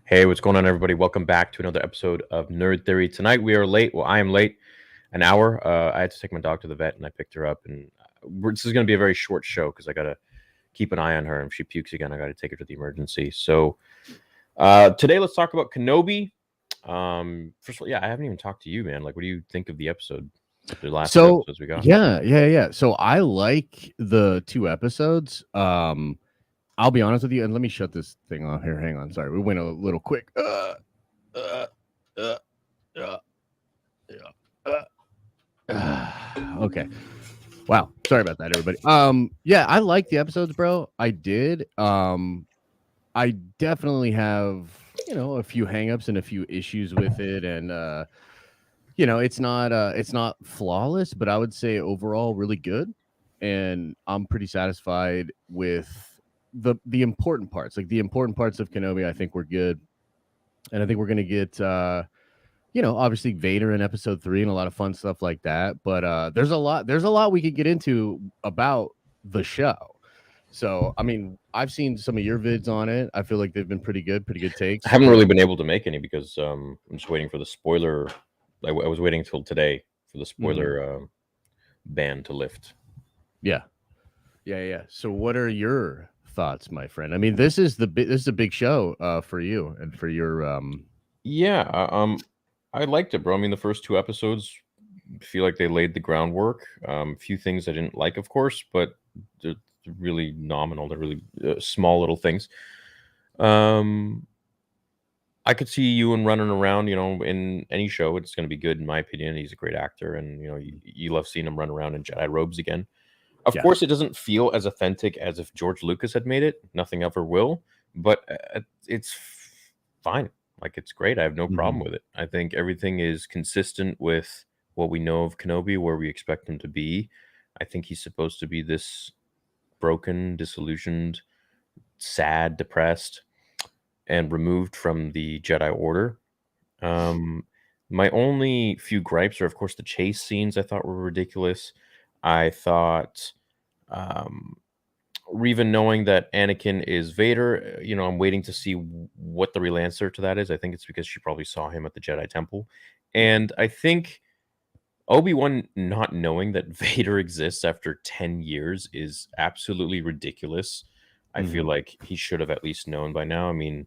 Hey, what's going on, everybody? Welcome back to another episode of Nerd Theory. Tonight we are late. Well, I am late an hour. I had to take my dog to the vet, and I picked her up. And this is going to be a very short show because I got to keep an eye on her. And if she pukes again, I got to take her to the emergency. So today, let's talk about Kenobi. First of all, I haven't even talked to you, man. Like, what do you think of the episode? The last two episodes we got. Yeah. So I like the two episodes. I'll be honest with you, and let me shut this thing off here. Hang on. Sorry, we went a little quick. Okay. Wow. Sorry about that, everybody. Yeah, I like the episodes, bro. I did. I definitely have, a few hangups and a few issues with it, and it's not flawless, but I would say overall really good, and I'm pretty satisfied with the important parts. Like the important parts of Kenobi, I think we're good, and I think we're gonna get obviously Vader in episode 3 and a lot of fun stuff like that. But there's a lot we could get into about the show. So I mean, I've seen some of your vids on it. I feel like they've been pretty good takes. I haven't really been able to make any because I'm just waiting for the spoiler. I was waiting till today for the spoiler ban to lift. Yeah. So what are your thoughts, my friend? I mean, this is a big show for you and for your I liked it, bro. I mean, the first two episodes feel like they laid the groundwork. A few things I didn't like, of course, but they're really nominal. They're really small little things. I could see Ewan running around, in any show. It's going to be good, in my opinion. He's a great actor, and you love seeing him run around in Jedi robes again. Of course, it doesn't feel as authentic as if George Lucas had made it. Nothing ever will, but it's fine. Like, it's great. I have no problem with it. I think everything is consistent with what we know of Kenobi, where we expect him to be. I think he's supposed to be this broken, disillusioned, sad, depressed, and removed from the Jedi Order. My only few gripes are, of course, the chase scenes I thought were ridiculous. I thought Reva knowing that Anakin is Vader, I'm waiting to see what the real answer to that is. I think it's because she probably saw him at the Jedi Temple. And I think Obi-Wan not knowing that Vader exists after 10 years is absolutely ridiculous. I feel like he should have at least known by now. I mean,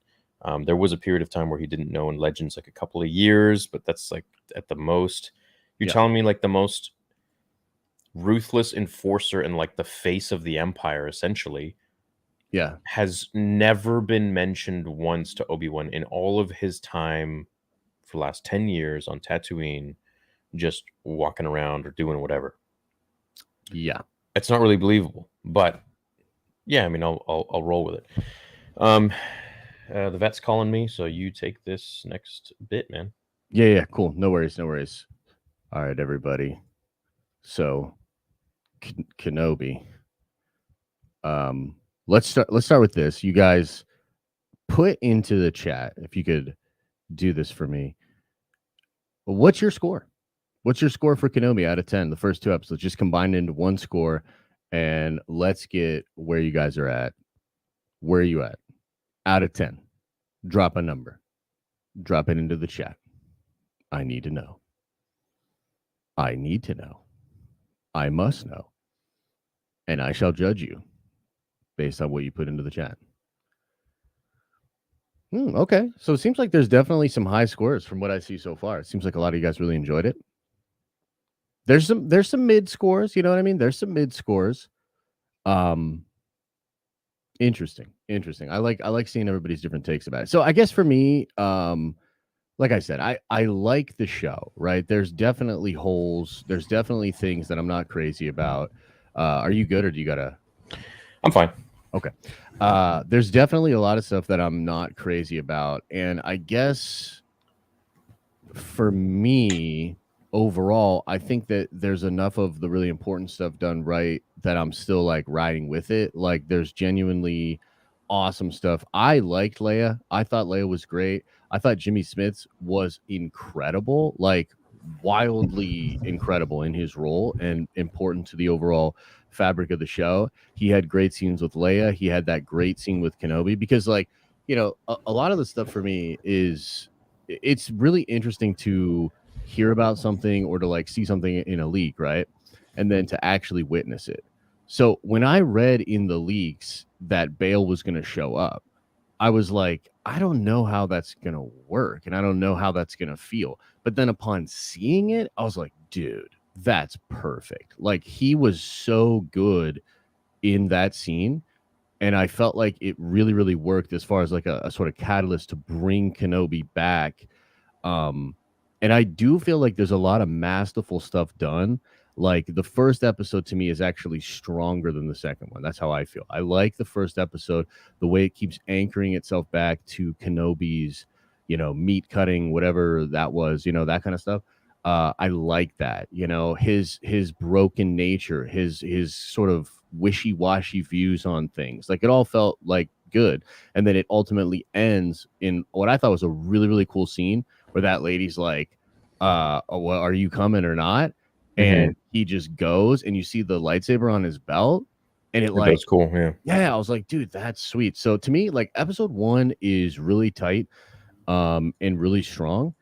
there was a period of time where he didn't know in Legends, like a couple of years, but that's like at the most. You're telling me like the most ruthless enforcer and like the face of the Empire, essentially, has never been mentioned once to Obi-Wan in all of his time for the last 10 years on Tatooine, just walking around or doing whatever. Yeah, it's not really believable, but yeah, I mean, I'll roll with it. The vet's calling me, so you take this next bit, man. Yeah, cool. No worries. All right, everybody. So, Kenobi. Let's start with this. You guys put into the chat, if you could do this for me. What's your score? What's your score for Kenobi out of 10? The first two episodes just combined into one score, and let's get where you guys are at. Where are you at? Out of 10. Drop a number. Drop it into the chat. I need to know. I need to know. I must know. And I shall judge you based on what you put into the chat. Okay. So it seems like there's definitely some high scores from what I see so far. It seems like a lot of you guys really enjoyed it. There's some mid scores, you know what I mean? There's some mid scores. Interesting. I like seeing everybody's different takes about it. So I guess for me, like I said, I like the show, right? There's definitely holes. There's definitely things that I'm not crazy about. Are you good, or do you gotta? I'm fine. Okay. There's definitely a lot of stuff that I'm not crazy about. And I guess for me, overall, I think that there's enough of the really important stuff done right that I'm still like riding with it. Like, there's genuinely awesome stuff. I liked Leia. I thought Leia was great. I thought Jimmy Smits was incredible, like wildly incredible in his role and important to the overall fabric of the show. He had great scenes with Leia. He had that great scene with Kenobi because, like, a lot of the stuff for me is it's really interesting to hear about something or to like see something in a leak, right? And then to actually witness it. So when I read in the leaks that Bale was going to show up, I was like, I don't know how that's going to work and I don't know how that's going to feel. But then upon seeing it, I was like, dude, that's perfect. Like he was so good in that scene, and I felt like it really, really worked as far as like a sort of catalyst to bring Kenobi back. Um, and I do feel like there's a lot of masterful stuff done. Like the first episode to me is actually stronger than the second one. That's how I feel. I like the first episode, the way it keeps anchoring itself back to Kenobi's, meat cutting, whatever that was, that kind of stuff. I like that. His broken nature, his sort of wishy-washy views on things. Like it all felt like good. And then it ultimately ends in what I thought was a really, really cool scene where that lady's like, well, are you coming or not? And he just goes and you see the lightsaber on his belt. And it like, That's cool. yeah, I was like, dude, that's sweet. So to me, like episode 1 is really tight and really strong.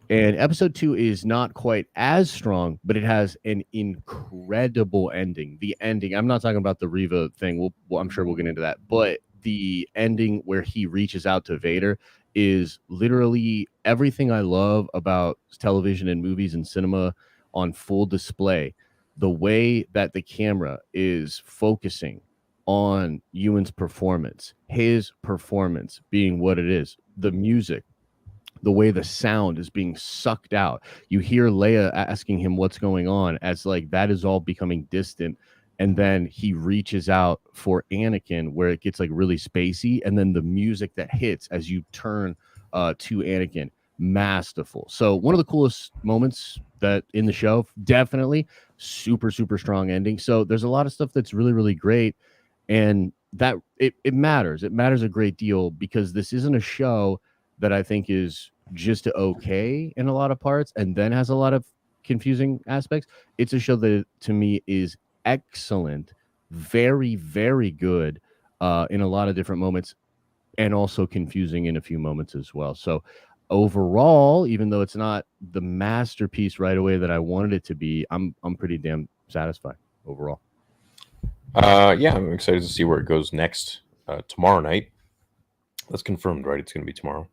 And episode 2 is not quite as strong, but it has an incredible ending. The ending, I'm not talking about the Reva thing. I'm sure we'll get into that. But the ending where he reaches out to Vader is literally everything I love about television and movies and cinema on full display. The way that the camera is focusing on Ewan's performance, his performance being what it is, the music, the way the sound is being sucked out. You hear Leia asking him what's going on as like that is all becoming distant. And then he reaches out for Anakin where it gets like really spacey. And then the music that hits as you turn to Anakin, masterful. So one of the coolest moments that in the show, definitely super, super strong ending. So there's a lot of stuff that's really, really great. And that it matters. It matters a great deal because this isn't a show that I think is just okay in a lot of parts and then has a lot of confusing aspects. It's a show that to me is excellent, very, very good in a lot of different moments and also confusing in a few moments as well. So overall, even though it's not the masterpiece right away that I wanted it to be, I'm pretty damn satisfied overall. Yeah, I'm excited to see where it goes next tomorrow night. That's confirmed, right? It's going to be tomorrow.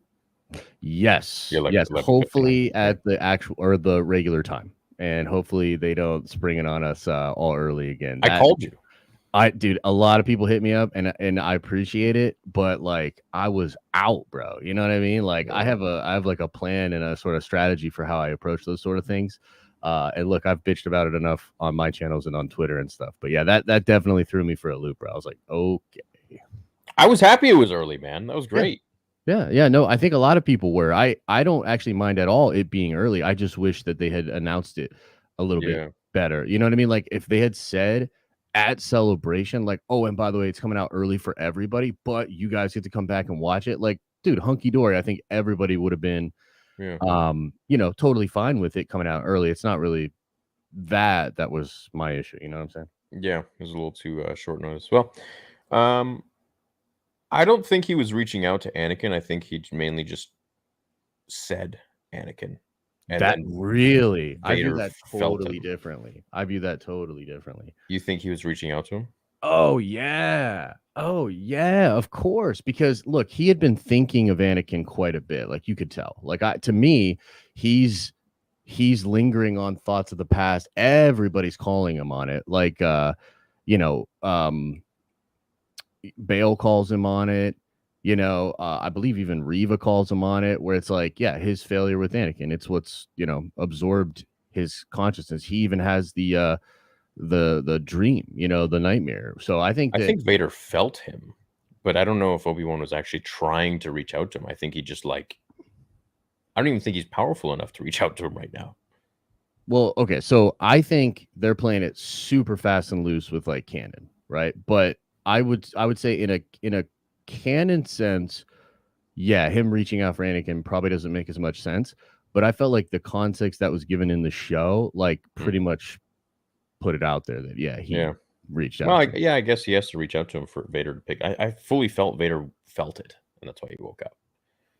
Yes. Yeah, like Yes. 11:59. Hopefully at the actual or the regular time. And hopefully they don't spring it on us all early again. I called you. Dude, a lot of people hit me up and I appreciate it, but like I was out, bro. You know what I mean? Like I have like a plan and a sort of strategy for how I approach those sort of things. And look, I've bitched about it enough on my channels and on Twitter and stuff. But yeah, that definitely threw me for a loop, bro. I was like, okay. I was happy it was early, man. That was great. Yeah. No, I think a lot of people were. I don't actually mind at all it being early. I just wish that they had announced it a little bit better. You know what I mean? Like if they had said at Celebration, like, oh, and by the way, it's coming out early for everybody, but you guys get to come back and watch it. Like, dude, hunky dory. I think everybody would have been, totally fine with it coming out early. It's not really that was my issue. You know what I'm saying? Yeah, it was a little too short notice. Well, I don't think he was reaching out to Anakin. I think he mainly just said Anakin. And that really, I view Vader that felt totally him. differently. I view that totally differently. You think he was reaching out to him? Oh yeah, of course. Because look, he had been thinking of Anakin quite a bit. Like you could tell. Like to me, he's lingering on thoughts of the past. Everybody's calling him on it. Like Bale calls him on it. I believe even Reva calls him on it, where it's like, yeah, his failure with Anakin. It's what's absorbed his consciousness. He even has the dream, the nightmare. So I think Vader felt him, but I don't know if Obi-Wan was actually trying to reach out to him. I think he just I don't even think he's powerful enough to reach out to him right now. Well, okay, so I think they're playing it super fast and loose with like canon, right? But I would say in a canon sense, yeah, him reaching out for Anakin probably doesn't make as much sense. But I felt like the context that was given in the show, like pretty much put it out there that he reached out. Well, I guess he has to reach out to him for Vader to pick. I fully felt Vader felt it. and that's why he woke up.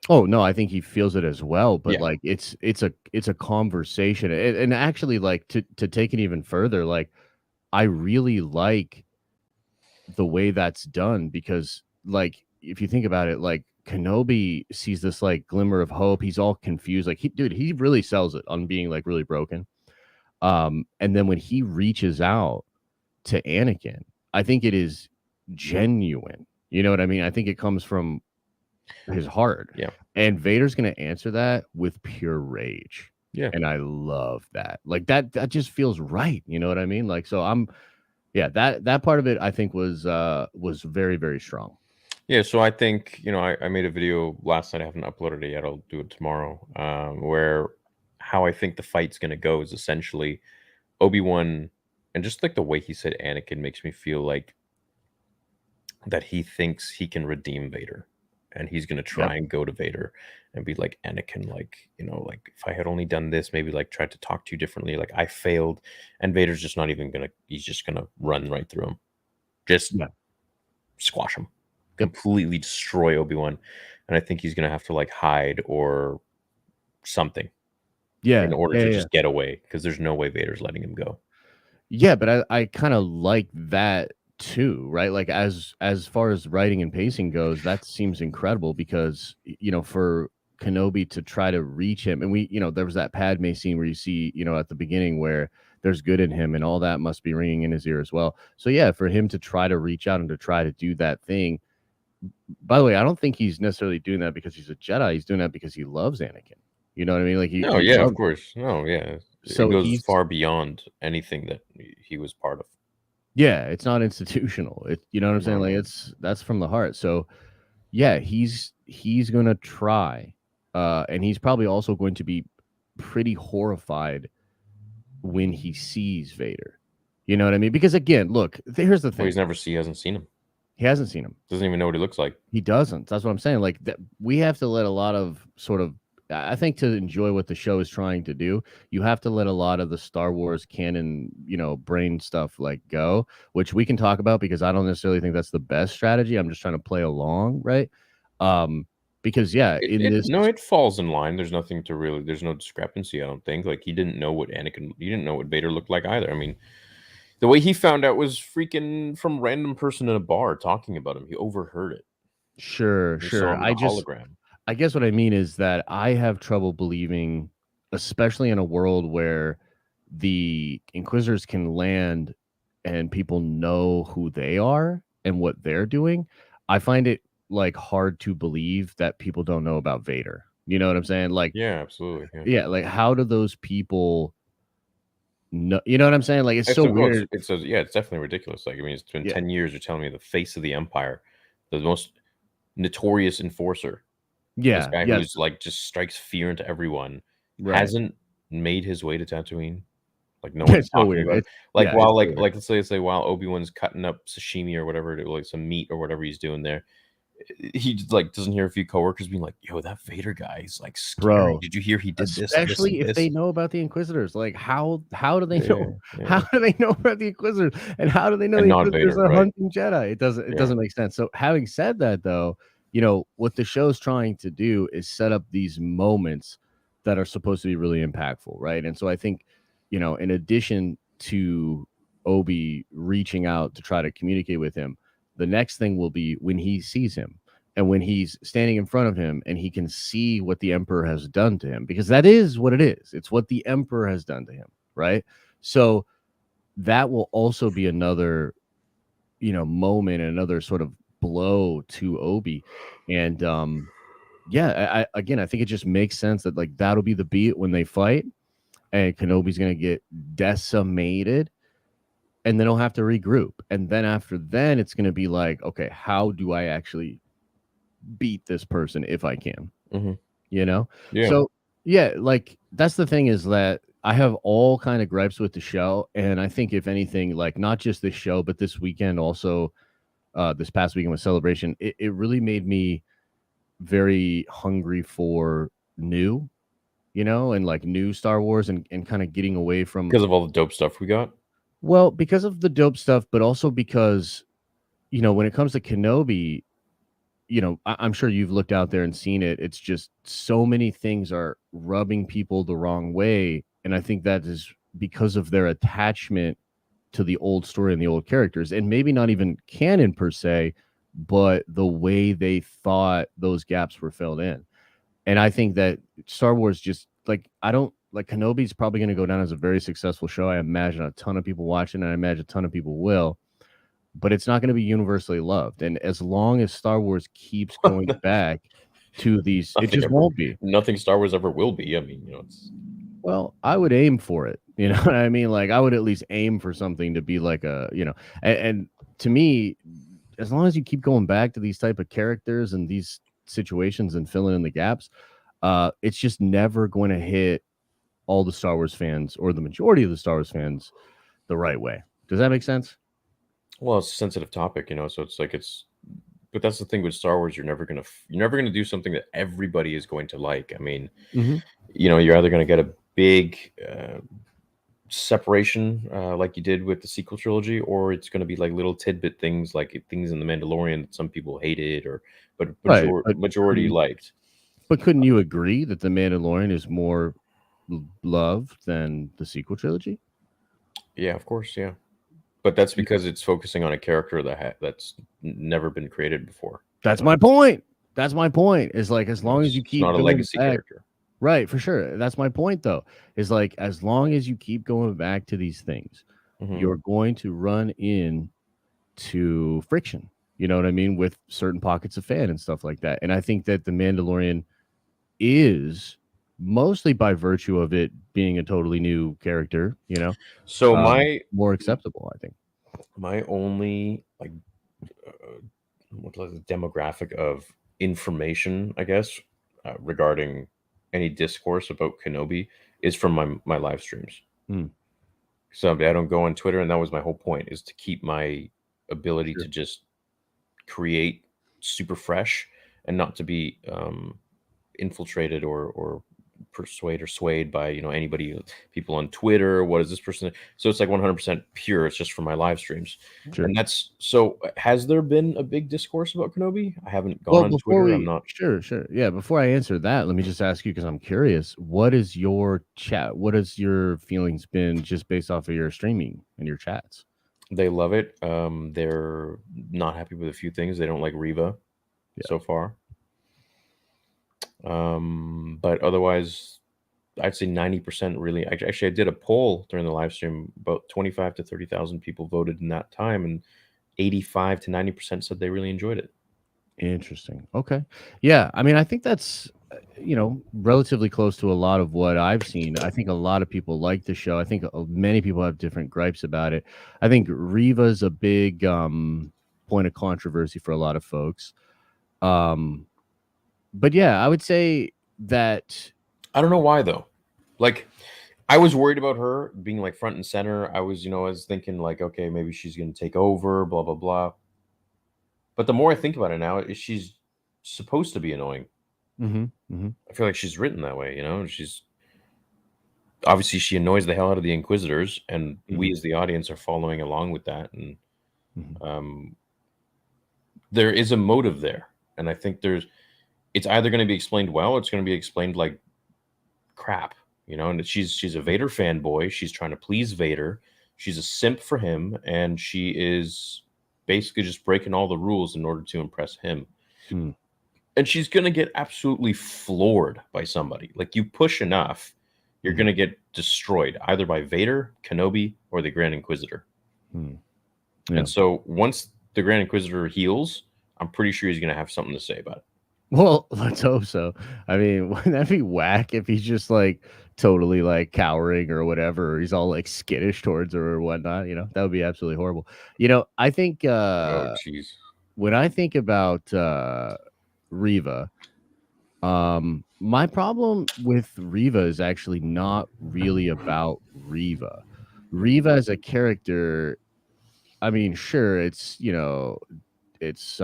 Oh no, I think he feels it as well, but Yeah. like it's a conversation, and actually, like to take it even further, like I really like the way that's done because, like, if you think about it, like Kenobi sees this like glimmer of hope. He's all confused, like he really sells it on being like really broken. And then when he reaches out to Anakin, I think it is genuine. You know what I mean? I think it comes from his heart. Yeah. And Vader's going to answer that with pure rage. Yeah. And I love that. Like that just feels right, you know what I mean? Like so yeah, that part of it I think was very very strong. Yeah, so I think, I made a video last night. I haven't uploaded it yet. I'll do it tomorrow. Where how I think the fight's gonna go is essentially Obi-Wan, and just like the way he said Anakin makes me feel like that he thinks he can redeem Vader. And he's gonna Yep. try and go to Vader and be like, Anakin, like, like if I had only done this, maybe like tried to talk to you differently, like I failed. And Vader's just not even he's just gonna run right through him. Just Yeah. squash him. Yep. Completely destroy Obi-Wan. And I think he's gonna have to like hide or something Yeah. in order Yeah, to yeah. just get away, because there's no way Vader's letting him go. Yeah, but I kind of like that too, right? Like as far as writing and pacing goes, that seems incredible because for Kenobi to try to reach him, and there was that Padme scene where you see at the beginning where there's good in him, and all that must be ringing in his ear as well. So yeah, for him to try to reach out and to try to do that thing. By the way, I don't think he's necessarily doing that because he's a Jedi. He's doing that because he loves Anakin. You know what I mean? Like No, he yeah, of loves. course. No, yeah. It So goes he's far beyond anything that he was part of. Yeah, it's not institutional. You know what I'm saying? No. Like that's from the heart. So yeah, he's gonna try. And he's probably also going to be pretty horrified when he sees Vader. You know what I mean? Because again, look, here's the Well, thing. he hasn't seen him. He hasn't seen him. Doesn't even know what he looks like. He doesn't. That's what I'm saying. Like we have to let a lot of sort of I think to enjoy what the show is trying to do, you have to let a lot of the Star Wars canon, brain stuff like go, which we can talk about because I don't necessarily think that's the best strategy. I'm just trying to play along, right? Because yeah, It falls in line. There's no discrepancy, I don't think. Like he didn't know what Vader looked like either. I mean, the way he found out was freaking from random person in a bar talking about him. He overheard it. Sure. He saw him in a hologram. I guess what I mean is that I have trouble believing, especially in a world where the Inquisitors can land and people know who they are and what they're doing. I find it like hard to believe that people don't know about Vader. You know what I'm saying? Like, Yeah, absolutely. yeah, like how do those people know? You know what I'm saying? Like, it's so weird. It's definitely ridiculous. Like, I mean, it's been 10 years. You're telling me the face of the Empire, the most notorious enforcer. This guy who's like just strikes fear into everyone, Right. hasn't made his way to Tatooine. Like no one's It's so talking weird. about. Yeah, it's While so like weird. like let's say while Obi-Wan's cutting up sashimi or whatever, like some meat or whatever he's doing there, he like doesn't hear a few coworkers being like, "Yo, that Vader guy is like scary. Bro, Did you hear he did this, especially and if they this?" know about the Inquisitors. Like, how do they know? Yeah. How do they know about the Inquisitors? And how do they know And the not Inquisitors Vader, are right? hunting Jedi? It Yeah. doesn't make sense. So, having said that, though, what the show's trying to do is set up these moments that are supposed to be really impactful, right? And so, I think, in addition to Obi reaching out to try to communicate with him, the next thing will be when he sees him. And when he's standing in front of him and he can see what the emperor has done to him, because that is what it is. It's what the emperor has done to him, right? So that will also be another, moment, another sort of blow to Obi. And yeah, I think it just makes sense that like that'll be the beat when they fight, and Kenobi's gonna get decimated, and then he'll have to regroup. And then after then, it's gonna be like, okay, how do I actually beat this person if I can? Yeah. So yeah, like that's the thing, is that I have all kind of gripes with the show, and I think if anything, like not just this show but this weekend also, this past weekend with Celebration, it really made me very hungry for new, and like new Star Wars, and kind of getting away from, because of all the dope stuff we got. well, because of the dope stuff, but also because when it comes to Kenobi, I'm sure you've looked out there and seen it. It's just so many things are rubbing people the wrong way. And I think that is because of their attachment to the old story and the old characters, and maybe not even canon per se, but the way they thought those gaps were filled in. And I think that Star Wars just like I don't like Kenobi's probably going to go down as a very successful show. I imagine a ton of people watching, and I imagine a ton of people will, but it's not going to be universally loved. And as long as Star Wars keeps going back to these, it just won't be. Nothing Star Wars ever will be. I mean, it's Well, I would aim for it. You know what I mean? Like I would at least aim for something to be like and to me, as long as you keep going back to these type of characters and these situations and filling in the gaps, it's just never going to hit all the Star Wars fans or the majority of the Star Wars fans the right way. Does that make sense? well, it's a sensitive topic, so it's like but that's the thing with Star Wars. You're never gonna do something that everybody is going to like. I mean, you're either gonna get a big separation like you did with the sequel trilogy, or it's going to be like little tidbit things like things in the Mandalorian that some people hated but Right, majority liked. But couldn't you agree that the Mandalorian is more loved than the sequel trilogy? Yeah, of course, yeah. But that's because it's focusing on a character that's never been created before. That's my point. That's my point. Is like as long as you keep not a legacy character. Right, for sure. That's my point, though. Is like as long as you keep going back to these things, you're going to run into friction. You know what I mean? With certain pockets of fan and stuff like that. And I think that the Mandalorian is mostly by virtue of it being a totally new character. So more acceptable, I think. My only what the demographic of information, I guess, regarding any discourse about Kenobi is from my live streams. So I don't go on Twitter, and that was my whole point, is to keep my ability to just create super fresh and not to be infiltrated or persuade or swayed by anybody, people on Twitter. What is this person? So it's like 100% pure. It's just for my live streams. And that's so. Has there been a big discourse about Kenobi? I haven't gone on Twitter. I'm not sure. Yeah, before I answer that, let me just ask you, because I'm curious, what is your chat? What has your feelings been just based off of your streaming and your chats? They love it. They're not happy with a few things. They don't like Reva so far. But otherwise, I'd say 90% really. Actually, I did a poll during the live stream. About 25 to 30,000 people voted in that time, and 85 to 90% said they really enjoyed it. Interesting. Okay. Yeah. I mean, I think that's, relatively close to a lot of what I've seen. I think a lot of people like the show. I think many people have different gripes about it. I think Reva's a big point of controversy for a lot of folks. But yeah, I would say that I don't know why though. Like, I was worried about her being like front and center. I was thinking like, okay, maybe she's going to take over, blah blah blah. But the more I think about it now, she's supposed to be annoying. I feel like she's written that way. She's obviously she annoys the hell out of the Inquisitors, and we as the audience are following along with that. And there is a motive there, and I think it's either going to be explained well, or it's going to be explained like crap, and she's a Vader fanboy. She's trying to please Vader. She's a simp for him, and she is basically just breaking all the rules in order to impress him. And she's going to get absolutely floored by somebody. Like, you push enough, you're going to get destroyed either by Vader, Kenobi, or the Grand Inquisitor. And so once the Grand Inquisitor heals, I'm pretty sure he's going to have something to say about it. Well, let's hope so. I mean, wouldn't that be whack if he's just like totally like cowering or whatever, or he's all like skittish towards her or whatnot? That would be absolutely horrible. I think Oh, jeez. when I think about Reva, my problem with Reva is actually not really about Reva. Reva as a character, I mean, sure, it's it's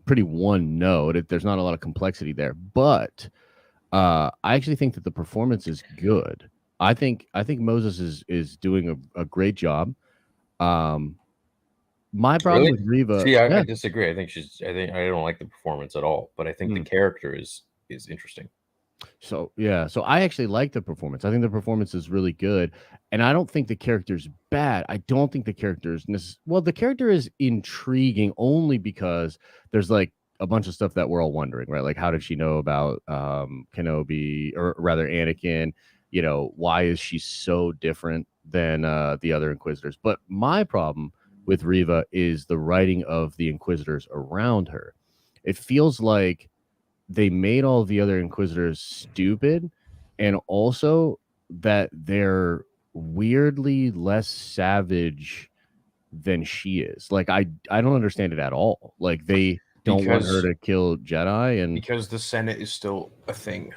pretty one note. There's not a lot of complexity there, but I actually think that the performance is good. I think Moses is doing a great job. My problem Really? with Riva, See, I yeah. disagree. I don't like the performance at all, but I think the Mm. character is interesting. So yeah, so I actually like the performance. I think the performance is really good, and I don't think the character's bad. I don't think the character's well. The character is intriguing only because there's like a bunch of stuff that we're all wondering, right? Like, how did she know about Kenobi, or rather Anakin? You know, why is she so different than the other Inquisitors? But my problem with Riva is the writing of the Inquisitors around her. It feels like they made all the other Inquisitors stupid, and also that they're weirdly less savage than she is. Like I don't understand it at all. Like they don't want her Because to kill Jedi, and the Senate is still a thing.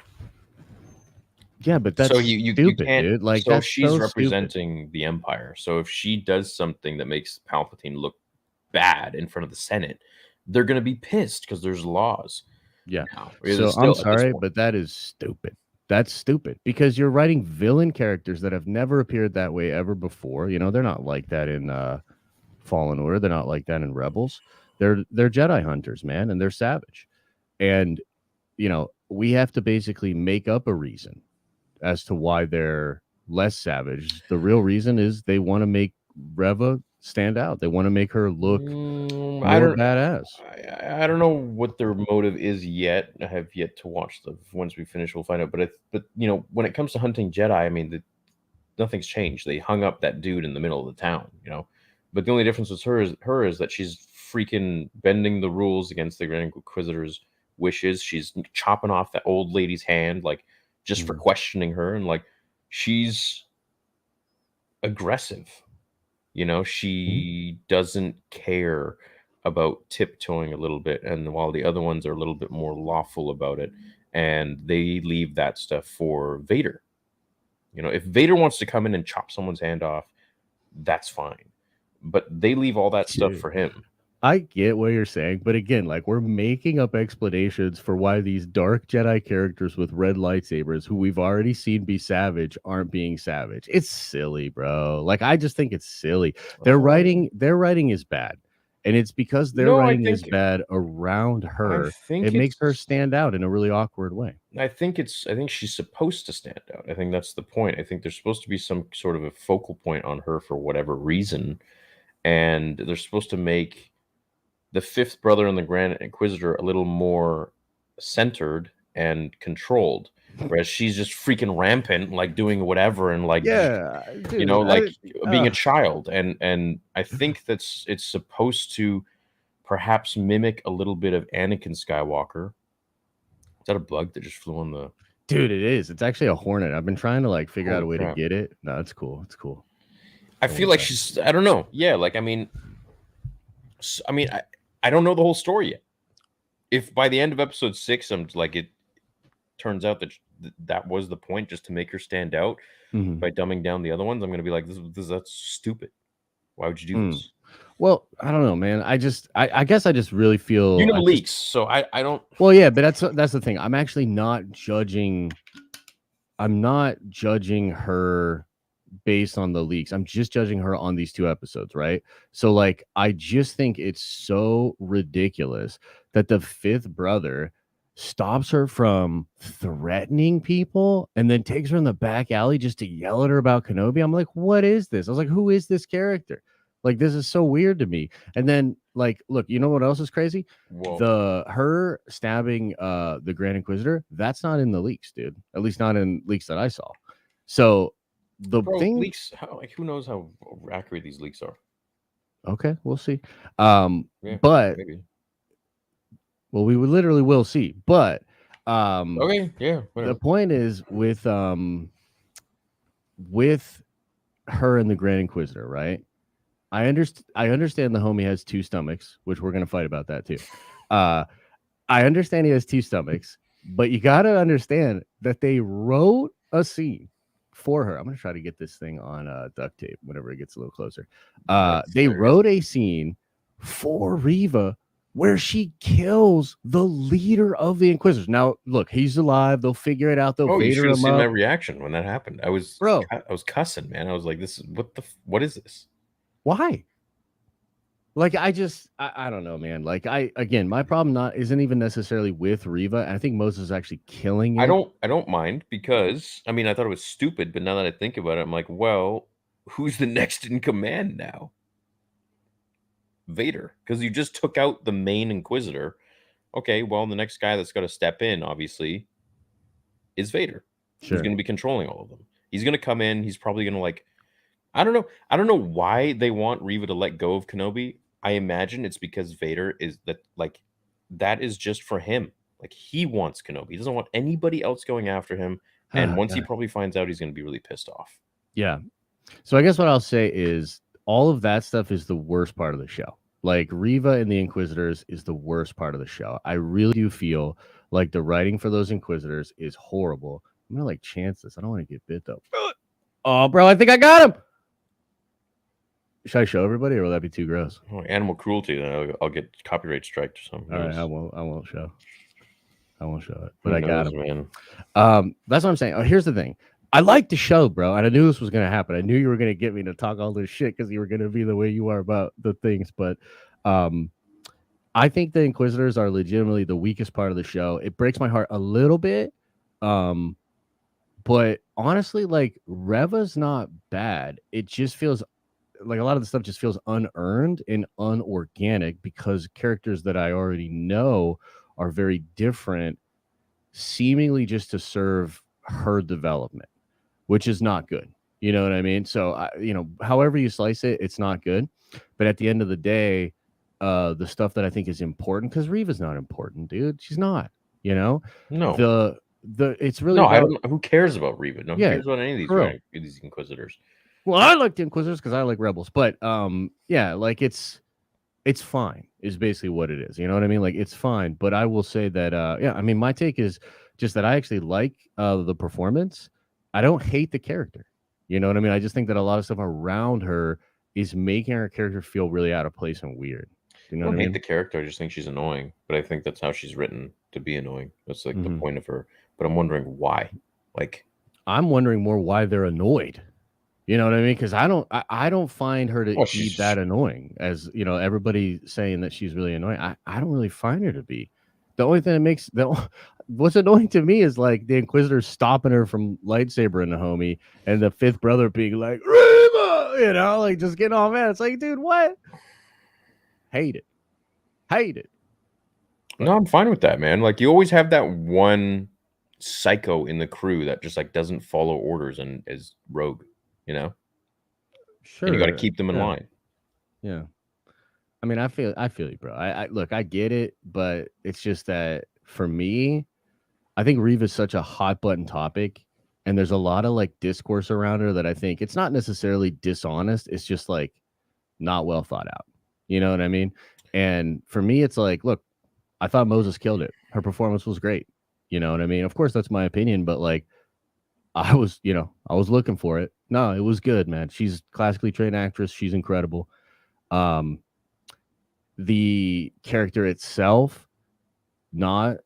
yeah, but So that's you stupid, can't. dude. Like So that's she's so stupid. representing the Empire. So if she does something that makes Palpatine look bad in front of the Senate, they're going to be pissed because there's laws Yeah. now. So It's I'm still at this sorry, point. but that is stupid. That's stupid because you're writing villain characters that have never appeared that way ever before. You know, they're not like that in Fallen Order. They're not like that in Rebels. They're Jedi hunters, man, and they're savage. And you know, we have to basically make up a reason as to why they're less savage. The real reason is they want to make Reva stand out. They want to make her look I more don't. badass. I don't know what their motive is yet. I have yet to watch the. Once we finish, we'll find out. But you know, when it comes to hunting Jedi, I mean, nothing's changed. They hung up that dude in the middle of the town, you know. But the only difference with her is that she's freaking bending the rules against the Grand Inquisitor's wishes. She's chopping off that old lady's hand, like just for Mm. questioning her, and like she's aggressive. You know, Mhm. she doesn't care about tiptoeing a little bit, and while the other ones are a little bit more lawful about it, and they leave that stuff for Vader. You know, if Vader wants to come in and chop someone's hand off, that's fine. But they leave all that stuff Dude, for him. I get what you're saying, but again, like we're making up explanations for why these dark Jedi characters with red lightsabers, who we've already seen be savage, aren't being savage. It's silly, bro. Like I just think it's silly. Their writing is bad. And it's because their No, writing is bad around I her, it think makes her it's stand out in a really awkward way. I think she's supposed to stand out. I think that's the point. I think there's supposed to be some sort of a focal point on her for whatever reason, and they're supposed to make the fifth brother and the Grand Inquisitor a little more centered and controlled, whereas she's just freaking rampant, like doing whatever and like Yeah, you know, dude. like being a child. And I think that's it's supposed to perhaps mimic a little bit of Anakin Skywalker. Is that a bug that just flew on the? Dude, it is. It's actually a hornet. I've been trying to like figure out Holy a way to crap! get it. No, it's cool. It's cool. I Don't feel worry like about it. she's. I don't know. Yeah, like I mean, I don't know the whole story yet. If by the end of episode 6, I'm like it turns out that that was the point, just to make her stand out Mhm. by dumbing down the other ones, I'm gonna be like, this that's stupid. Why would you do Mm. this? Well, I don't know, man. I guess I just really You feel know leaks, so I don't. well, yeah, but that's the thing. I'm actually not judging. I'm not judging her based on the leaks. I'm just judging her on these 2 episodes, right? So like I just think it's so ridiculous that the fifth brother stops her from threatening people and then takes her in the back alley just to yell at her about Kenobi. I'm like, what is this? I was like, who is this character? Like, this is so weird to me. And then, like, look, you know what else is crazy? Well, The her stabbing the Grand Inquisitor, that's not in the leaks, dude. At least not in leaks that I saw. So the bro, thing, leaks. How like who knows how accurate these leaks are? okay, we'll see. Yeah, But maybe. well, we literally will see. But um, Okay, yeah, the whatever. point is with her and the Grand Inquisitor, right? I understand the homie has 2 stomachs, which we're gonna fight about that too. Uh, I understand he has 2 stomachs, but you gotta understand that they wrote a scene for her. I'm gonna try to get this thing on duct tape whenever it gets a little closer. That's They hilarious. wrote a scene for Riva where she kills the leader of the Inquisitors. Now, look, he's alive. They'll figure it out. They'll Oh, you Vader should have him seen my up, reaction when that happened. bro. I was cussing, man. I was like, "This is what is this?" Why? Like I don't know, man. Like again, my problem not isn't even necessarily with Riva. I think Moses is actually killing it. I don't mind because I mean I thought it was stupid, but now that I think about it, I'm like, well, who's the next in command now? Vader, because you just took out the main Inquisitor. Okay, well, the next guy that's got to step in, obviously, is Vader, who's Sure. going to be controlling all of them. He's going to come in. He's probably going to like, I don't know. I don't know why they want Reva to let go of Kenobi. I imagine it's because Vader is that like that is just for him. Like he wants Kenobi. He doesn't want anybody else going after him. And once he probably finds out, he's going to be really pissed off. Yeah. So I guess what I'll say is all of that stuff is the worst part of the show. Like Riva and the Inquisitors is the worst part of the show. I really do feel like the writing for those Inquisitors is horrible. I'm gonna like chance this. I don't want to get bit though. Oh, bro, I think I got him. Should I show everybody, or will that be too gross? Oh, animal cruelty. Then I'll get copyright striked or something. All right, I won't show. I won't show it, but Who I got knows, him. Man. That's what I'm saying. Oh, here's the thing. I like the show, bro, and I knew this was gonna happen. I knew you were gonna get me to talk all this shit because you were gonna be the way you are about the things. But I think the Inquisitors are legitimately the weakest part of the show. It breaks my heart a little bit. But honestly, like Reva's not bad. It just feels like a lot of the stuff just feels unearned and unorganic because characters that I already know are very different, seemingly just to serve her development, which is not good. You know what I mean? So, however you slice it, it's not good. But at the end of the day, the stuff that I think is important, because Reva's not important, dude. She's not. You know, No. It's really No, about, I don't. Who cares about Reva? No, who yeah, cares about any of these Inquisitors? well, I like the Inquisitors because I like Rebels, but yeah, like it's fine is basically what it is. You know what I mean? Like it's fine, but I will say that yeah, I mean my take is just that I actually like the performance. I don't hate the character. You know what I mean? I just think that a lot of stuff around her is making her character feel really out of place and weird. You know I what don't I hate mean? the character. I just think she's annoying. But I think that's how she's written to be annoying. That's like the point of her. But I'm wondering why. Like, I'm wondering more why they're annoyed. You know what I mean? Because I don't find her to well, be that annoying as everybody saying that she's really annoying. I don't really find her to be. The only thing that makes what's annoying to me is like the Inquisitor stopping her from lightsaber in the homie, and the fifth brother being like Rima, like just getting all mad. It's like, dude, what? Hate it. But, no, I'm fine with that, man. Like, you always have that one psycho in the crew that just like doesn't follow orders and is rogue, you know? sure. And you got to keep them in line. Yeah. I mean, I feel you, bro. I look, I get it, but it's just that for me, I think Reeve is such a hot button topic, and there's a lot of like discourse around her that I think it's not necessarily dishonest. It's just like not well thought out. You know what I mean? And for me, it's like, look, I thought Moses killed it. Her performance was great. You know what I mean? Of course, that's my opinion, but like, I was looking for it. No, it was good, man. She's classically trained actress. She's incredible. The character itself, not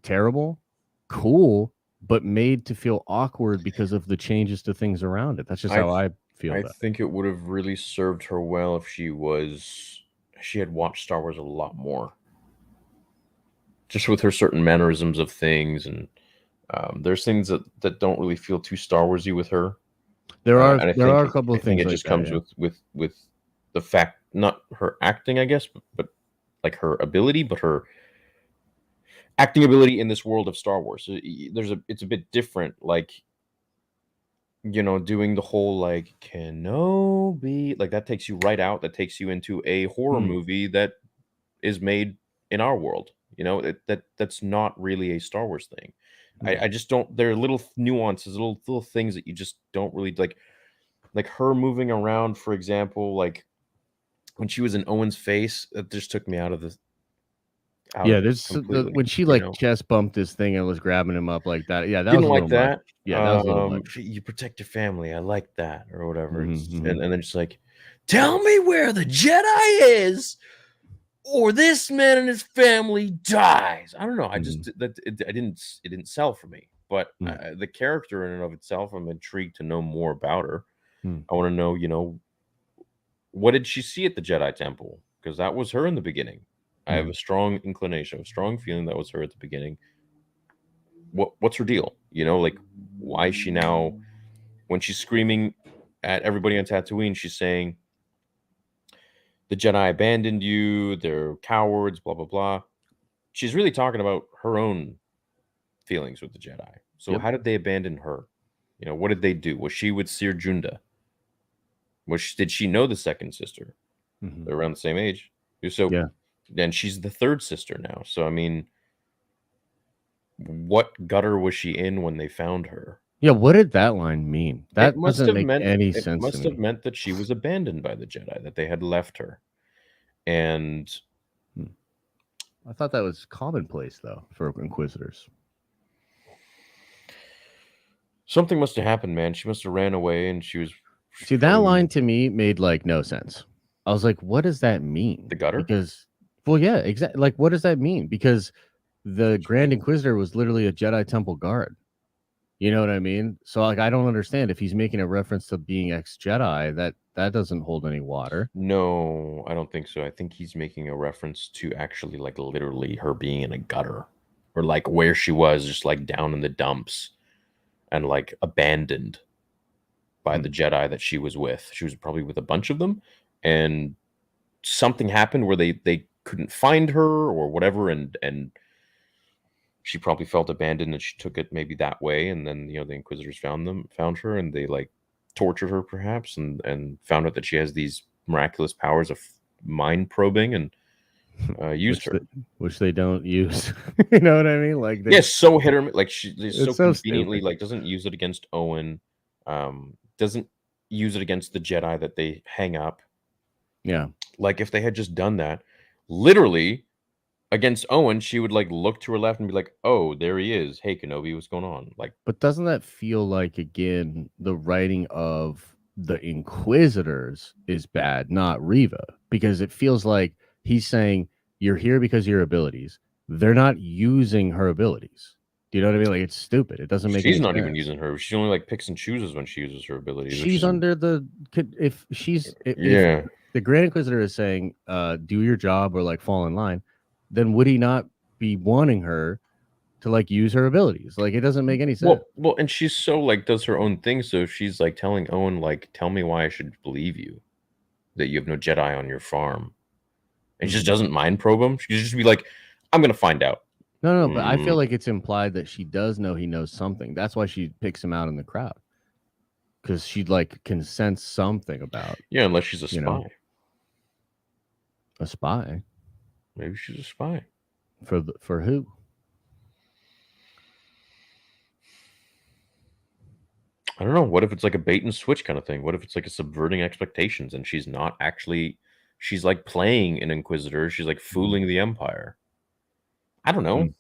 terrible, cool, but made to feel awkward because of the changes to things around it. That's just how I feel. I think it would have really served her well if she had watched Star Wars a lot more. Just with her certain mannerisms of things, and there's things that don't really feel too Star Warsy with her. There are a couple of things. I think it just comes with the fact, not her acting, I guess, but like her ability, but her acting ability in this world of Star Wars. It's a bit different. Like, doing the whole like Kenobi, like that takes you right out. That takes you into a horror movie that is made in our world. That's not really a Star Wars thing. I just don't. There are little nuances, little things that you just don't really like her moving around, for example, like when she was in Owen's face, that just took me out of the. There's when she like chest bumped this thing and was grabbing him up like that. Yeah, that didn't was a like little that. much. Yeah, that was a little much. You protect your family. I like that, or whatever. And then just like, tell me where the Jedi is, or this man and his family dies. I don't know. I just it didn't sell for me. But the character in and of itself, I'm intrigued to know more about her. I want to know, what did she see at the Jedi Temple? because that was her in the beginning. I have a strong inclination, a strong feeling that was her at the beginning. What's her deal? You know, like, why is she now, when she's screaming at everybody on Tatooine, she's saying the Jedi abandoned you, they're cowards, blah blah blah. She's really talking about her own feelings with the Jedi. So how did they abandon her? You know, what did they do? Was she with Seer Junda? Did she know the second sister? They're around the same age. So then she's the third sister now. So I mean, what gutter was she in when they found her? Yeah, what did that line mean? That doesn't make any sense. It must have meant that she was abandoned by the Jedi, that they had left her. And I thought that was commonplace, though, for Inquisitors. Something must have happened, man. She must have ran away, and she was. See, that line to me made like no sense. I was like, what does that mean? The gutter? Because, well, yeah, exactly. Like, what does that mean? Because the Grand Inquisitor was literally a Jedi Temple guard. You know what I mean? So, like, I don't understand if he's making a reference to being ex-Jedi, that doesn't hold any water. No, I don't think so. I think he's making a reference to actually, like, literally her being in a gutter, or like where she was, just like down in the dumps, and like abandoned by the Jedi that she was with. She was probably with a bunch of them, and something happened where they couldn't find her or whatever, and she probably felt abandoned, and she took it maybe that way. And then, you know, the Inquisitors found her, and they like tortured her perhaps, and found out that she has these miraculous powers of mind probing, and used her, which they don't use. You know what I mean? Like, so hit her, like she so conveniently stupid. like doesn't use it against Owen, doesn't use it against the Jedi that they hang up. Yeah, like if they had just done that, literally against Owen, she would like look to her left and be like, "Oh, there he is. Hey, Kenobi, what's going on?" Like, but doesn't that feel like, again, the writing of the Inquisitors is bad, not Reva? Because it feels like he's saying you're here because of your abilities. They're not using her abilities. Do you know what I mean? Like, it's stupid. It doesn't make. She's not even using her. She only like picks and chooses when she uses her abilities. She's under the if the Grand Inquisitor is saying, "Do your job" or like fall in line, then would he not be wanting her to like use her abilities? Like, it doesn't make any sense. Well, and she's so like does her own thing. So she's like telling Owen, like, "Tell me why I should believe you, that you have no Jedi on your farm," and she just doesn't mind probe him. She just be like, "I'm gonna find out." No, but I feel like it's implied that she does know he knows something. That's why she picks him out in the crowd, because she like can sense something about. Yeah, unless she's a spy. Know, a spy. Maybe she's a spy. For who? I don't know. What if it's like a bait and switch kind of thing? What if it's like a subverting expectations, and she's not actually, she's like playing an Inquisitor. She's like fooling the Empire. I don't know.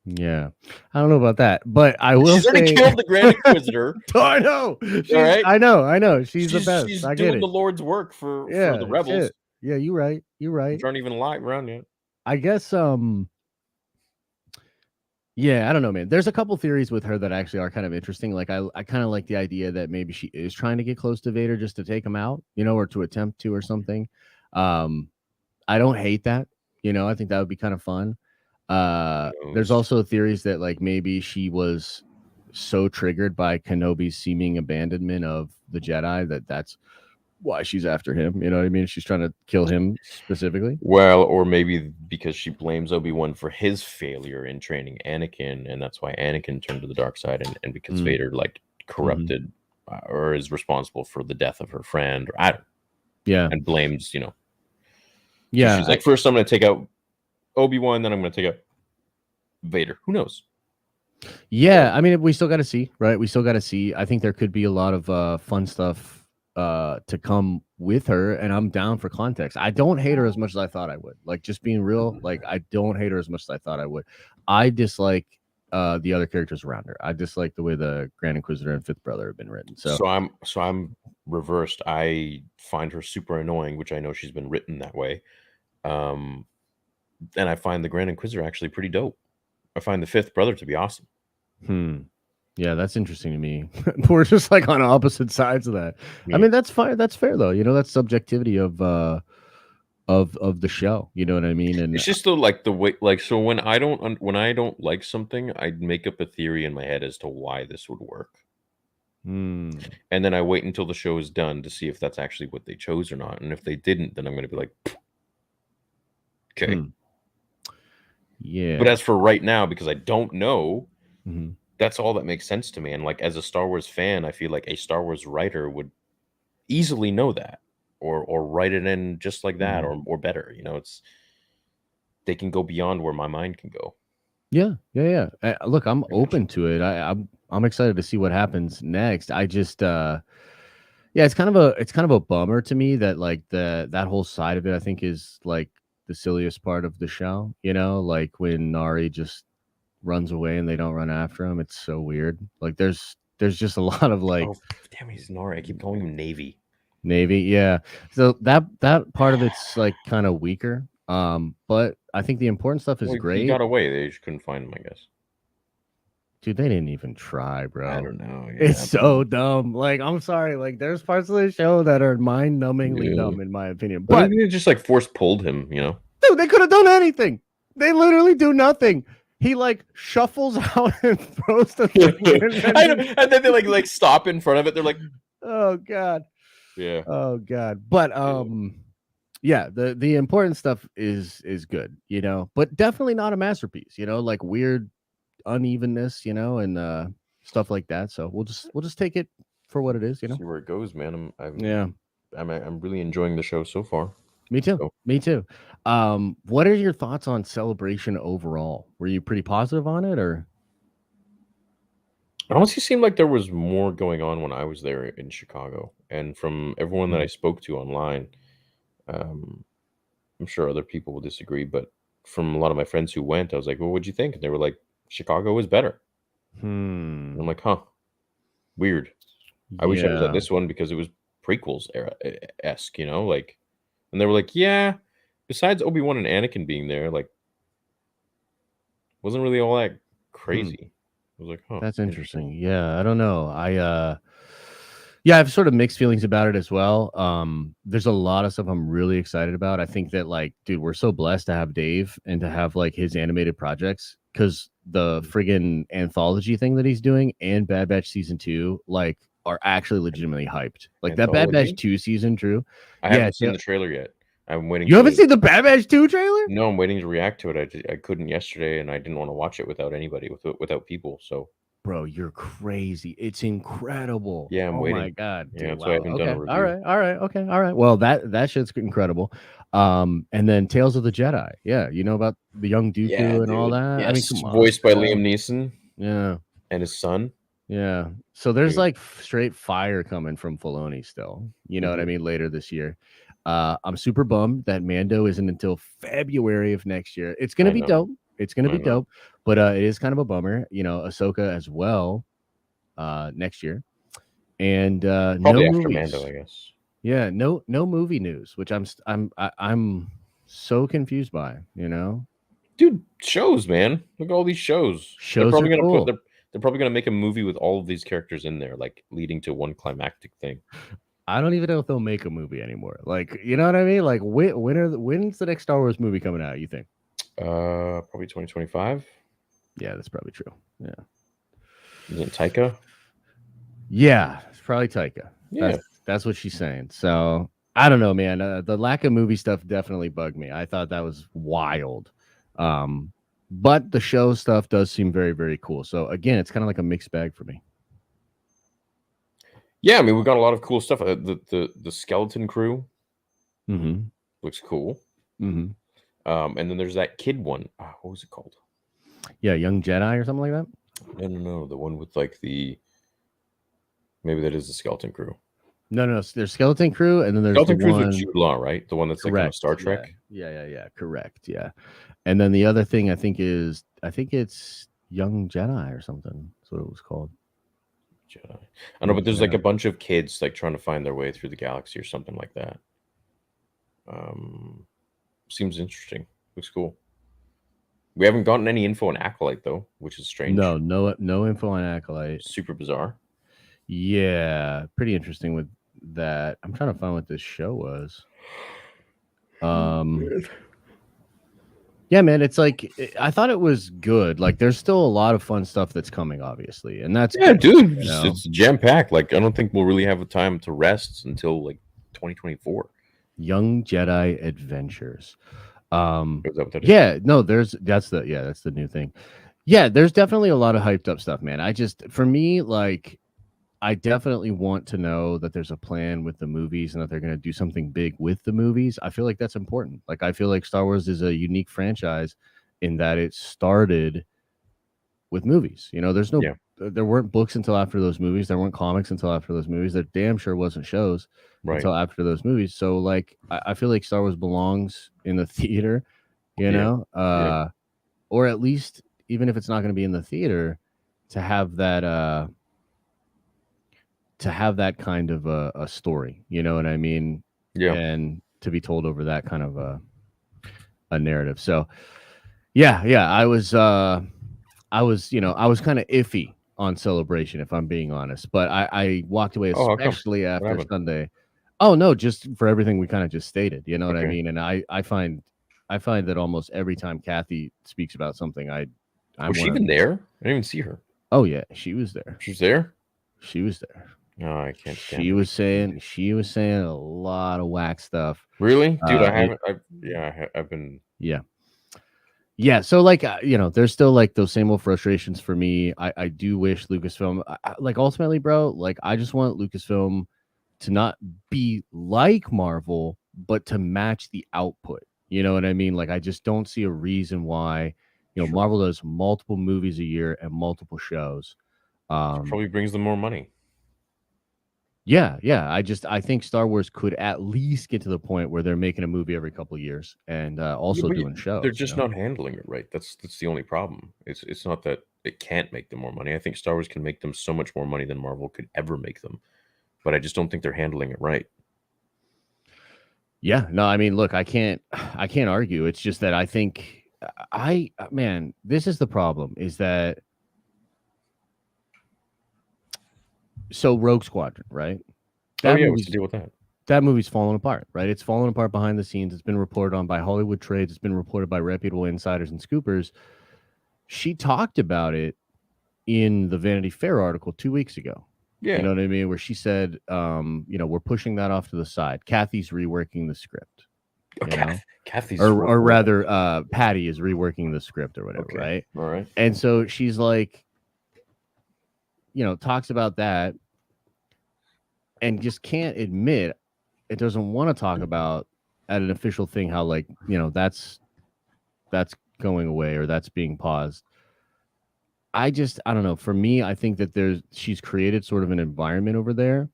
Yeah, I don't know about that, but I will. She's already killed the Grand Inquisitor. I know. All right. I know. She's the best. She's I doing get it. the Lord's work for the rebels. Shit. Yeah, you're right. Which aren't even alive around yet. I guess. Yeah, I don't know, man. There's a couple theories with her that actually are kind of interesting. Like, I kind of like the idea that maybe she is trying to get close to Vader just to take him out, you know, or to attempt to or something. I don't hate that. You know, I think that would be kind of fun. There's also theories that like maybe she was so triggered by Kenobi's seeming abandonment of the Jedi that's why she's after him. You know what I mean? She's trying to kill him specifically. Well, or maybe because she blames Obi-Wan for his failure in training Anakin, and that's why Anakin turned to the dark side, and because Vader like corrupted or is responsible for the death of her friend, or I don't. Yeah, and blames, you know. Yeah, so she's like, first I'm going to take out Obi-Wan, then I'm going to take out Vader. Who knows? Yeah, I mean, we still got to see, right? We still got to see. I think there could be a lot of fun stuff to come with her, and I'm down for context. I don't hate her as much as I thought I would. Like, just being real, like, I don't hate her as much as I thought I would. I dislike the other characters around her. I dislike the way the Grand Inquisitor and Fifth Brother have been written. So I'm reversed. I find her super annoying, which I know she's been written that way. And I find the Grand Inquisitor actually pretty dope. I find the Fifth Brother to be awesome. Yeah, that's interesting to me. We're just like on opposite sides of that. Yeah. I mean, that's fine. That's fair though. You know, that's subjectivity of of the show. You know what I mean? And It's just like the way, like, so when I don't like something, I make up a theory in my head as to why this would work, hmm, and then I wait until the show is done to see if that's actually what they chose or not. And if they didn't, then I'm going to be like, okay. hmm, But yeah. as for right now, because I don't know, Hmm. that's all that makes sense to me. And like as a Star Wars fan, I feel like a Star Wars writer would easily know that, or write it in just like that, Hmm. or better. It's they can go beyond where my mind can go. Yeah, yeah, yeah. Look, I'm open to it. I'm excited to see what happens next. I just yeah, it's kind of a bummer to me that like that whole side of it I think is like the silliest part of the show, like when Nari just runs away and they don't run after him. It's so weird. Like there's just a lot of like Oh, damn, he's Nora. I keep calling him Navy. Navy, yeah. So that part of it's like kind of weaker. But I think the important stuff is Well, he great. got away. They just couldn't find him, I guess. Dude, they didn't even try, I bro. don't know. It's Yeah. so dumb. Like, I'm sorry. Like, there's parts of the show that are mind-numbingly Yeah. dumb, in my opinion. But But they just like force pulled him. dude, they could have done anything. They literally do nothing. He like shuffles out and throws the thing, I know. And then they like stop in front of it. They're like, oh god, yeah. oh god. But yeah, the important stuff is good, but definitely not a masterpiece. Like weird unevenness, and stuff like that. So we'll just take it for what it is. See where it goes, man. Yeah. I'm really enjoying the show so far. Me too. So, Me too. What are your thoughts on Celebration overall? Were you pretty positive on it, or? it honestly seemed like there was more going on when I was there in Chicago, and from everyone that I spoke to online, um, I'm sure other people will disagree, but from a lot of my friends who went, I was like, "Well, what'd you think?" And they were like, "Chicago was better." And I'm like, "Huh, weird. I wish I was at Yeah. this one because it was prequels era esque, like." And they were like, "Yeah, besides Obi-Wan and Anakin being there, like, wasn't really all that Hmm. crazy." I was like, "Huh, That's interesting." interesting. Yeah, I don't know. Yeah, I have sort of mixed feelings about it as well. There's a lot of stuff I'm really excited about. I think that like, dude, we're so blessed to have Dave and to have like his animated projects because the friggin' anthology thing that he's doing and Bad Batch season 2 like are actually legitimately hyped. Like that Bad Batch Anthology? 2 season, Drew. I Yeah, haven't seen the trailer yet. I'm waiting you haven't to. seen the Bad Batch 2 trailer? No, I'm waiting to react to it. I couldn't yesterday, and I didn't want to watch it without anybody, without people. So Bro, you're crazy. It's incredible. yeah, I'm Oh my waiting. god, Yeah, dude. that's why I Wow. haven't done Okay. a All review. right. All right. Okay. All right. Well, that shit's incredible. And then Tales of the Jedi. Yeah, you know about the young Yeah, Dooku and all dude. that. I mean, Yes, come on. voiced by Yeah. Liam Neeson Yeah. and his son. Yeah. So there's Dude. like straight fire coming from Filoni still. You know what I Mhm. mean? Later this year. I'm super bummed that Mando isn't until February of next year. It's gonna I be know. dope. It's gonna I be know. dope. But it is kind of a bummer. Ahsoka as well next year. And no Probably after Mando, movies. I guess. Yeah, no movie news, which I'm so confused by. Dude, shows, man. Look at all these shows. They're Shows are probably gonna put cool. they're probably gonna make a movie with all of these characters in there, like leading to one climactic thing. I don't even know if they'll make a movie anymore. Like, you know what I mean? Like, when's the next Star Wars movie coming out? You think? Probably 2025. Yeah, that's probably true. Yeah, Is it Taika? yeah, it's probably Taika. Yeah. That's what she's saying. So I don't know, man. The lack of movie stuff definitely bugged me. I thought that was wild. But the show stuff does seem very, very cool. So again, it's kind of like a mixed bag for me. Yeah, I mean, we've got a lot of cool stuff. The skeleton crew Mm-hmm. looks cool. Mm-hmm. And then there's that kid one. What was it called? Yeah, Young Jedi or something like that. No. The one with like maybe that is the skeleton crew. No. There's Skeleton Crew, and then there's Skeleton the crew's with one. Jude Law, right? The one that's like on Correct. Star Trek. Yeah. Correct. Yeah. And then the other thing I think it's Young Jedi or something. That's what it was called. Jedi. I know, but there's like Yeah. a bunch of kids like trying to find their way through the galaxy or something like that. Seems interesting. Looks cool. We haven't gotten any info on Acolyte though, which is strange. No info on Acolyte. Super bizarre. Yeah, pretty interesting with that. I'm trying to find what this show was. Yeah, man, it's like I thought it was good. Like, there's still a lot of fun stuff that's coming, obviously, and that's Yeah, good. dude, You know? it's jam packed. Like, I don't think we'll really have a time to rest until like 2024. Young Jedi Adventures. Is that what that is? Yeah, no, that's the new thing. Yeah, there's definitely a lot of hyped up stuff, man. For me, like, I definitely want to know that there's a plan with the movies and that they're going to do something big with the movies. I feel like that's important. Like, I feel like Star Wars is a unique franchise in that it started with movies. You know, Yeah. there weren't books until after those movies. There weren't comics until after those movies. There damn sure wasn't shows Right. until after those movies. So, like, I feel like Star Wars belongs in the theater, you Yeah. know, or at least even if it's not going to be in the theater, to have that kind of a story, you know what I mean? Yeah. And to be told over that kind of a narrative. So yeah, I was kind of iffy on Celebration, if I'm being honest, but I walked away, Oh, how come? especially What after happened? Sunday. Oh no, just for everything we kind of just stated, you know what I Okay. mean? And I find that almost every time Kathy speaks about something, I'm Was she one of, even there? I didn't even see her. oh yeah, she was there. She was there? She was there. No, I can't stand She her. was saying a lot of whack stuff. Really? Dude, I It, haven't. I've been. yeah. So like, there's still like those same old frustrations for me. I do wish Lucasfilm, like, ultimately, bro, like, I just want Lucasfilm to not be like Marvel, but to match the output. You know what I mean? Like, I just don't see a reason why, Sure. Marvel does multiple movies a year and multiple shows. Probably brings them more money. Yeah. I think Star Wars could at least get to the point where they're making a movie every couple of years and also but doing shows. they're just not handling it right. That's the only problem. It's not that it can't make them more money. I think Star Wars can make them so much more money than Marvel could ever make them, but I just don't think they're handling it right. Yeah, no, I mean, look, I can't argue. It's just that I think man, this is the problem, is that, so Rogue Squadron, right? Oh yeah, what's the deal with that? That movie's fallen apart, right? It's fallen apart behind the scenes. It's been reported on by Hollywood Trades. It's been reported by reputable insiders and scoopers. She talked about it in the Vanity Fair article 2 weeks ago. Yeah. You know what I mean? Where she said, we're pushing that off to the side. Kathy's reworking the script. Kathy's, or rather, Patty is reworking the script or whatever, right? All right. And so she's like, talks about that and just can't admit, it doesn't want to talk about at an official thing how, like, that's going away or that's being paused. I don't know. For me, I think that she's created sort of an environment over there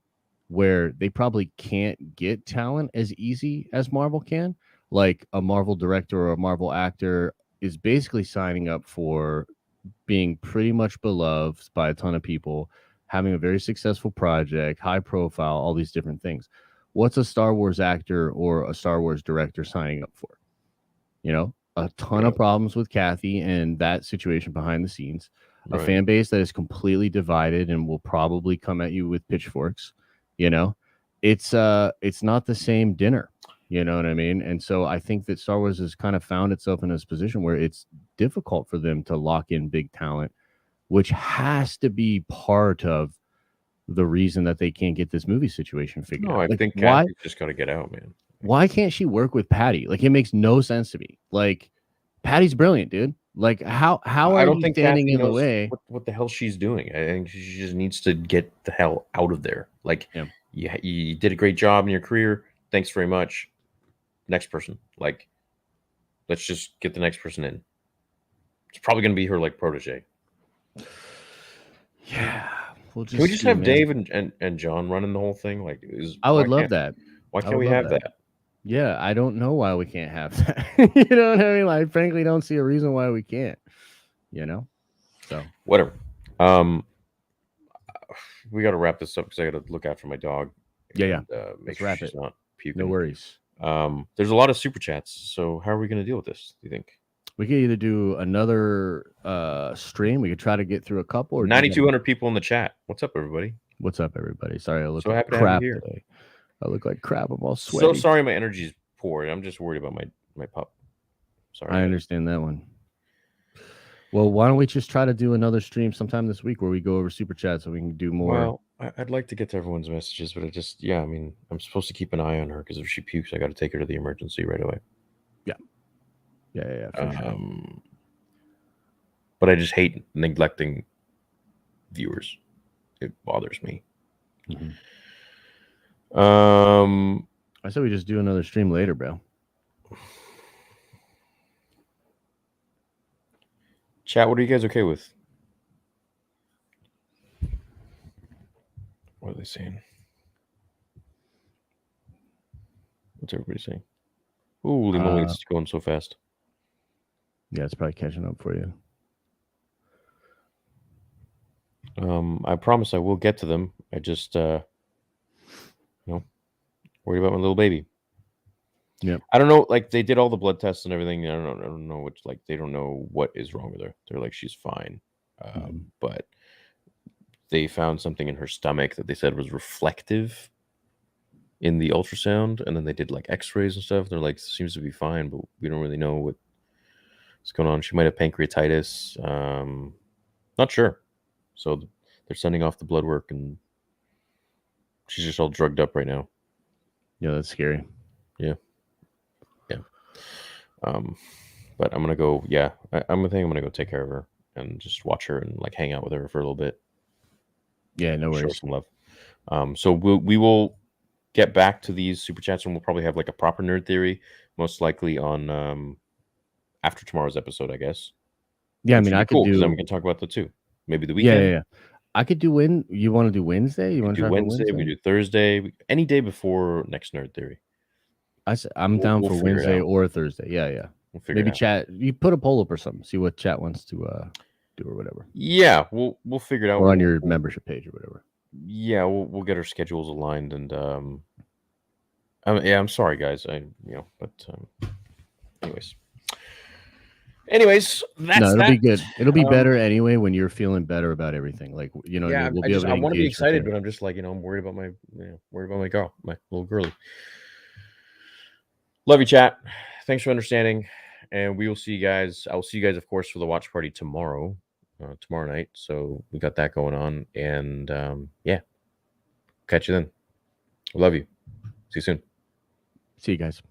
where they probably can't get talent as easy as Marvel can. Like, a Marvel director or a Marvel actor is basically signing up for being pretty much beloved by a ton of people, having a very successful project, high profile, all these different things. What's a Star Wars actor or a Star Wars director signing up for? A ton of problems with Kathy and that situation behind the scenes. A fan base that is completely divided and will probably come at you with pitchforks. It's not the same dinner. You know what I mean? And so I think that Star Wars has kind of found itself in this position where it's difficult for them to lock in big talent, which has to be part of the reason that they can't get this movie situation figured out. I think Kathy's just got to get out, man. Why can't she work with Patty? Like, it makes no sense to me. Like, Patty's brilliant, dude. Like, how are you standing in the way? What the hell she's doing? I think she just needs to get the hell out of there. Like, you did a great job in your career. Thanks very much. Next person. Like, let's just get the next person in. It's probably going to be her, like, protege. Yeah. Can we just have Dave and John running the whole thing? Like, I would love that. Why can't we have that? Yeah, I don't know why we can't have that. You know what I mean? I frankly don't see a reason why we can't. So whatever. We got to wrap this up because I got to look after my dog. Yeah. Make sure she's not puking. No worries. There's a lot of super chats. So how are we going to deal with this? Do you think we could either do another stream? We could try to get through a couple. Or 9,200 people in the chat. What's up, everybody? What's up, everybody? Sorry, I look so like happy crap to have you here. Today. I look like crap. I'm all sweaty. So sorry, my energy's poor. I'm just worried about my pup. Sorry. I guys. understand that one. Well, why don't we just try to do another stream sometime this week where we go over super chat so we can do more? Well, I'd like to get to everyone's messages, but yeah, I mean, I'm supposed to keep an eye on her because if she pukes, I got to take her to the emergency right away. Yeah, for sure. But I just hate neglecting viewers. It bothers me. I said we just do another stream later, bro. Chat, what are you guys okay with? What are they saying? What's everybody saying? Holy moly, it's going so fast. Yeah, it's probably catching up for you. I promise I will get to them. I just, worried about my little baby. Yep. I don't know. Like they did all the blood tests and everything. I don't know which. Like they don't know what is wrong with her. They're like she's fine, but they found something in her stomach that they said was reflective in the ultrasound, and then they did like X-rays and stuff. They're like seems to be fine, but we don't really know what's going on. She might have pancreatitis. Not sure. So they're sending off the blood work, and she's just all drugged up right now. Yeah, that's scary. Yeah. But I'm gonna go. Yeah, I'm gonna go take care of her and just watch her and like hang out with her for a little bit. Yeah, no Show her worries. some love. So we will get back to these super chats, and we'll probably have like a proper nerd theory, most likely on after tomorrow's episode, I guess. Yeah, I mean, I could do. Then we can talk about the two. Maybe the weekend. Yeah. I could do You want to do Wednesday? You want to do try Wednesday? We do Thursday. Any day before next nerd theory. I'm down for Wednesday or Thursday. Yeah. We'll figure Maybe it out. chat. You put a poll up or something. See what chat wants to do or whatever. Yeah, we'll figure it out. Or on your membership page or whatever. Yeah, we'll get our schedules aligned, and I'm sorry, guys. Anyways, it'll be good. It'll be better anyway when you're feeling better about everything. Like yeah, we'll be able to. I want to be excited, but I'm just like I'm worried about my girl, my little girlie. Love you, chat. Thanks for understanding, and we will see you guys. I'll see you guys, of course, for the watch party tomorrow night. So we got that going on, and yeah, catch you then. Love you. See you soon. See you guys.